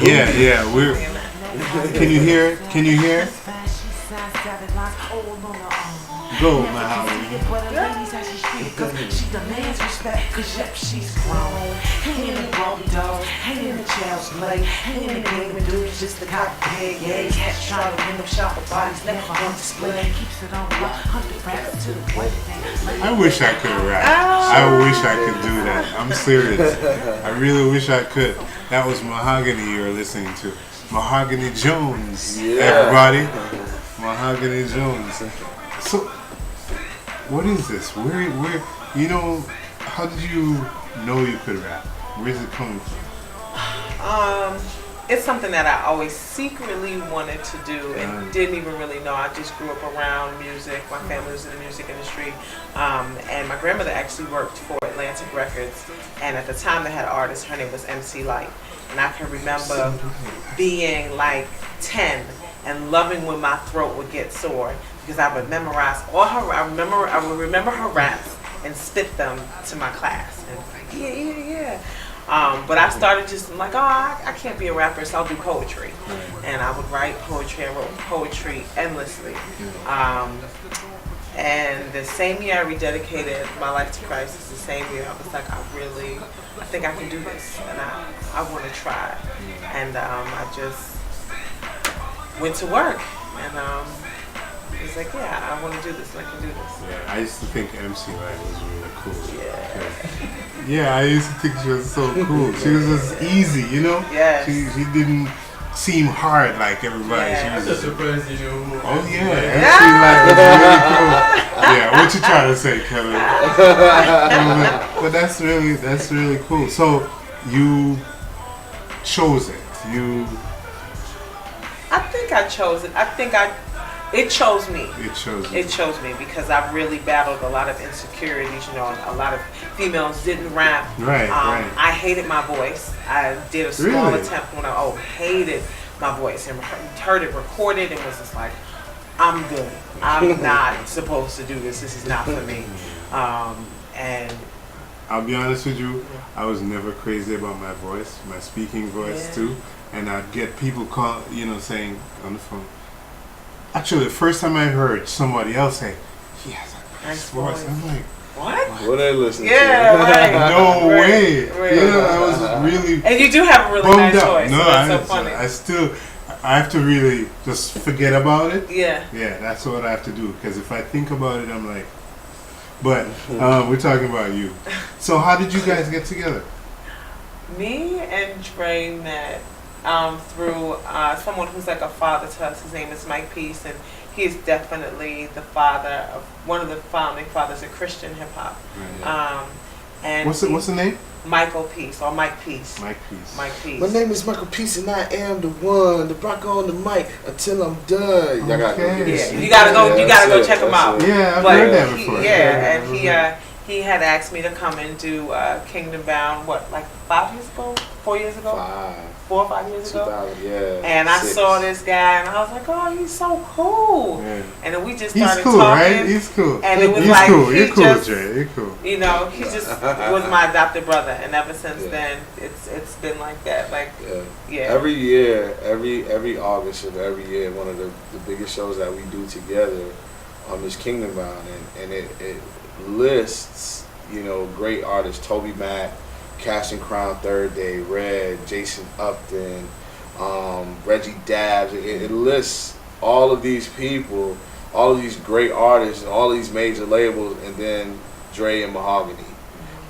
Yeah, we're. Can you hear it? Can you hear it? Go, Mahogany. She demands respect, cause yep, she's grown. Ain't in the broke dog, ain't in the child's play, ain't in the game of dudes, just the cop pig. Yeah, he's had to try to win them shop of bodies, never on display. Keeps it on lock, 100 racks to the point. I wish I could rap. I wish I could do that. I'm serious. I really wish I could. That was Mahogany you were listening to. Mahogany Jones, everybody. Mahogany Jones. So, what is this? Where, you know, how did you know you could rap? Where's it coming from? It's something that I always secretly wanted to do and didn't even really know. I just grew up around music. My family was in the music industry. And my grandmother actually worked for Atlantic Records. And at the time they had an artist, her name was MC Light. And I can remember being like 10 and loving when my throat would get sore because I would memorize all her, I would remember her raps and spit them to my class. And it's like, yeah. But I started just like, I can't be a rapper, so I'll do poetry. And I would write poetry. I wrote poetry endlessly. And the same year I rededicated my life to Christ, is the same year I was like, I think I can do this, and I want to try. And I just went to work, and was like, yeah, I want to do this, and I can do this. Yeah, I used to think MC Light was really cool. Yeah, I used to think she was so cool. She was just easy, you know? Yes. She didn't seem hard like everybody. Yeah. She was just surprised you know. Oh yeah, MC Light was really cool. Yeah, what you trying to say, Kevin? But that's really cool. So you chose it. I think I chose it. It chose me. It chose me because I really battled a lot of insecurities. You know, a lot of females didn't rap. Right. I hated my voice. I did a small attempt when I hated my voice and heard it recorded and was just like, I'm good. I'm not supposed to do this. This is not for me. And I'll be honest with you, I was never crazy about my voice, my speaking voice too. And I'd get people saying on the phone. Actually, the first time I heard somebody else say, he has a nice voice, I'm like, what? What are they listening to? Right. No way. Right. I was really and you do have a really nice voice. No, so that's so funny. I have to really just forget about it. Yeah. Yeah, that's what I have to do. Because if I think about it, I'm like, but we're talking about you. So how did you guys get together? Me and Dre met through someone who's like a father to us. His name is Mike Peace, and he is definitely the father of one of the founding fathers of Christian hip hop. And what's the name? Michael Peace or Mike Peace. Mike Peace. Mike Peace. My name is Michael Peace, and I am the one, the Bronco on the mic until I'm done. Y'all gotta go get this. You gotta go check him out. Yeah, I've heard that before. And he had asked me to come and do Kingdom Bound. Like 5 years ago? 4 years ago? 4 or 5 years ago. 2000, yeah. And I saw this guy, and I was like, "Oh, he's so cool." Yeah. And then we just started he's cool, talking. Right? He's cool. And it was he's like cool. You're cool, just, Jay. You're cool. You know, he just was my adopted brother, and ever since then, it's been like that. Like, Every year, every August of every year, one of the biggest shows that we do together is Kingdom Bound, and it lists great artists: Toby Mac, Casting Crown, Third Day, Red, Jason Upton, Reggie Dabbs. It lists all of these people, all of these great artists, and all these major labels, and then Dre and Mahogany.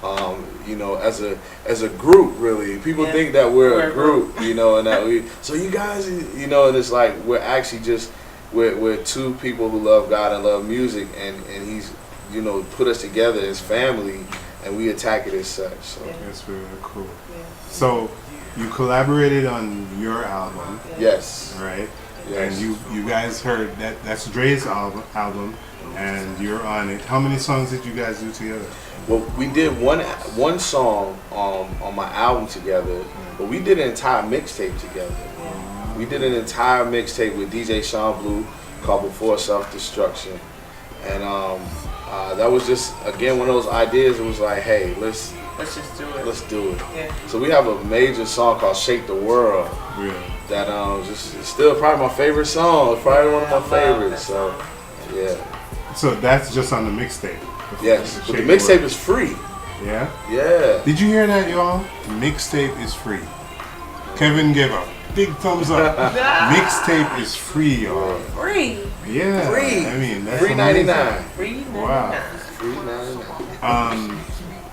As a group, really, people think that we're a group, and that we. So you guys, and it's like we're actually just we're two people who love God and love music, and he's put us together as family. And we attack it as such. So that's really cool. Yeah. So you collaborated on your album. Yes. Right? Yes. And you guys heard that's Dre's album and you're on it. How many songs did you guys do together? Well, we did one song on my album together, but we did an entire mixtape together. We did an entire mixtape with DJ Sean Blue called Before Self Destruction. And that was just again one of those ideas. It was like, hey, let's just do it. Let's do it. Yeah. So we have a major song called "Shake the World." Yeah. That just it's still probably my favorite song. It's probably one of my favorites. So yeah. So that's just on the mixtape. Yes, but the mixtape is free. Yeah. Yeah. Did you hear that, y'all? Mixtape is free. Kevin gave a big thumbs up. Mixtape is free, y'all. Free. Yeah. Free. I mean, that's free amazing. 99. Free 99. Wow. Free 99.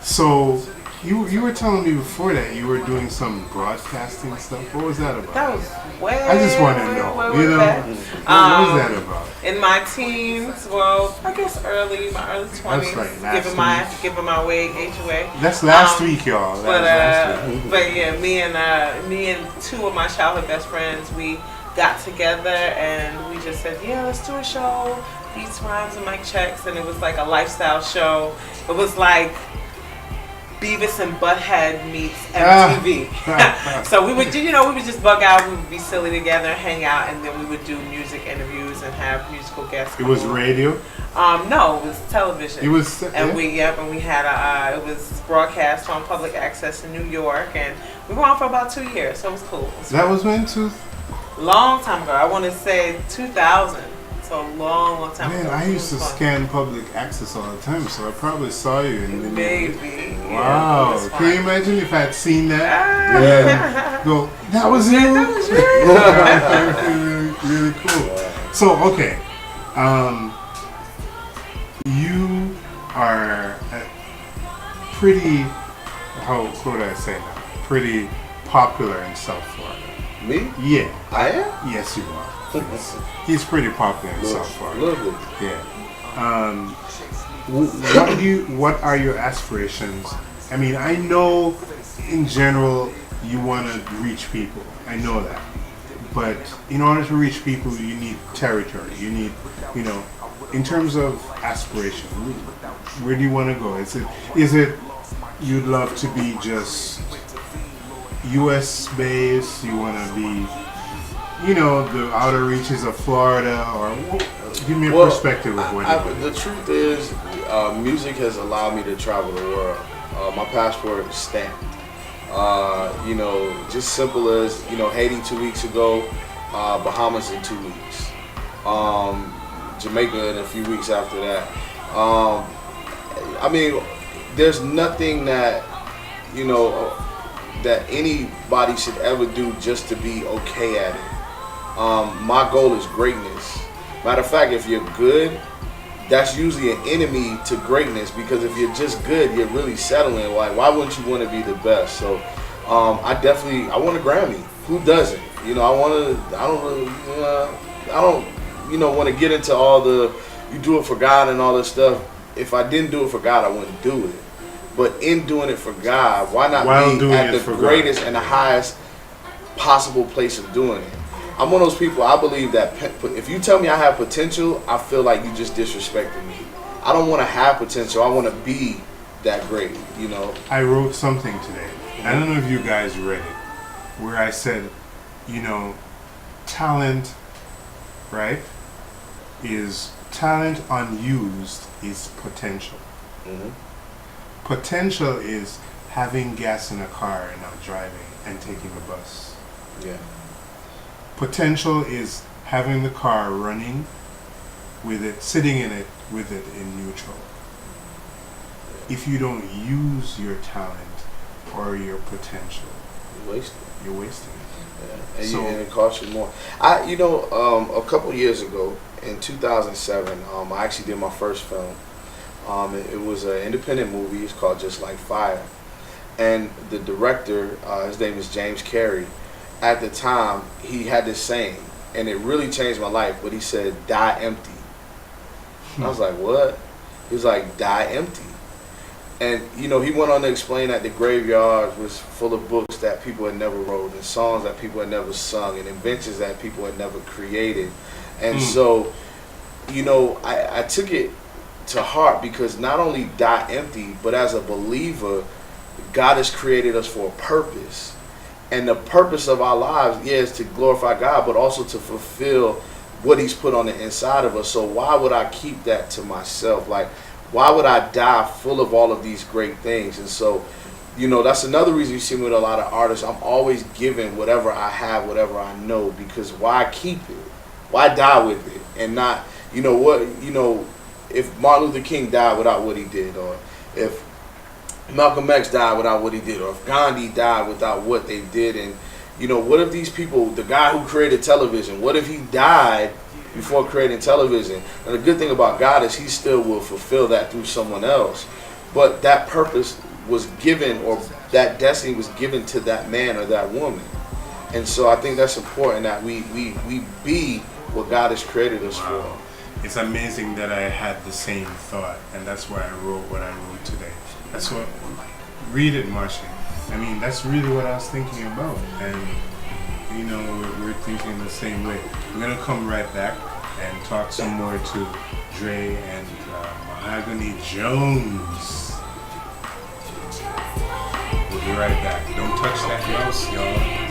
So you were telling me before that you were doing some broadcasting stuff. What was that about? That was way. I just want to know. way You know, back. what was that about? In my teens, well, I guess my early 20s, That's like last giving my way HOA. That's last week, y'all. That was last week. But yeah, me and two of my childhood best friends, we got together and we just said, yeah, let's do a show, beats, rhymes, and mic checks, and it was like a lifestyle show. It was like Beavis and Butthead meets MTV. So we would just bug out, we would be silly together, hang out, and then we would do music interviews and have musical guests. It was radio? No, it was television. It was, and we had it was broadcast on public access in New York, and we were on for about 2 years, so it was cool. That was when long time ago. I want to say 2000. So long time ago. Man, I used to scan public access all the time, so I probably saw you in the Maybe. Wow. Yeah, can you imagine if I had seen that? Yeah. Go, that was you? That was you. really, really cool. So, okay. You are pretty, how would I say that? Pretty popular in South Florida. Me? Yeah. I am? Yes, you are. He's pretty popular in South Florida. Lovely. Yeah. What are your aspirations? I mean, I know in general you want to reach people. I know that. But in order to reach people, you need territory. You need, in terms of aspiration, where do you want to go? Is it you'd love to be just U.S. based? You want to be, the outer reaches of Florida, or give me a perspective of what the truth is, music has allowed me to travel the world. My passport is stamped. Just simple as, Haiti 2 weeks ago, Bahamas in 2 weeks, Jamaica in a few weeks after that. I mean, there's nothing that, that anybody should ever do just to be okay at it. My goal is greatness. Matter of fact, if you're good, that's usually an enemy to greatness, because if you're just good, you're really settling. Like, why wouldn't you want to be the best? So, I want a Grammy. Who doesn't? I don't want to get into all the, you do it for God and all this stuff. If I didn't do it for God, I wouldn't do it. But in doing it for God, why not be at the greatest and the highest possible place of doing it? I'm one of those people, I believe that if you tell me I have potential, I feel like you just disrespected me. I don't want to have potential. I want to be that great, I wrote something today. I don't know if you guys read it, where I said, talent, right, is talent unused is potential. Mm-hmm. Potential is having gas in a car and not driving and taking a bus. Yeah. Potential is having the car running with it, sitting in it with it in neutral. If you don't use your talent or your potential, you're wasting it. Yeah. And it costs you more. A couple years ago in 2007, I actually did my first film. It was an independent movie. It's called Just Like Fire. And the director, his name is James Carey. At the time, he had this saying, and it really changed my life, but he said, die empty. And I was like, what? He was like, die empty. And, he went on to explain that the graveyard was full of books that people had never wrote, and songs that people had never sung, and inventions that people had never created. And so, I took it to heart, because not only die empty, but as a believer, God has created us for a purpose. And the purpose of our lives, is to glorify God, but also to fulfill what He's put on the inside of us. So why would I keep that to myself? Like, Why would I die full of all of these great things? And so, you know, that's another reason you see me with a lot of artists. I'm always giving whatever I have, whatever I know, because why keep it? Why die with it? And not, you know what, you know, if Martin Luther King died without what he did, or if Malcolm X died without what he did, or if Gandhi died without what they did, and, you know, what if these people, the guy who created television, what if he died before creating television? And the good thing about God is he still will fulfill that through someone else. But that purpose was given, or that destiny was given to that man or that woman. And so I think that's important, that we be what God has created us for. It's amazing that I had the same thought, and that's why I wrote what I wrote today. That's what, read it, Marsha. I mean, that's really what I was thinking about. And, you know, we're thinking the same way. We're going to come right back and talk some more to Dre and Mahogany Jones. We'll be right back. Don't touch that mouse, y'all.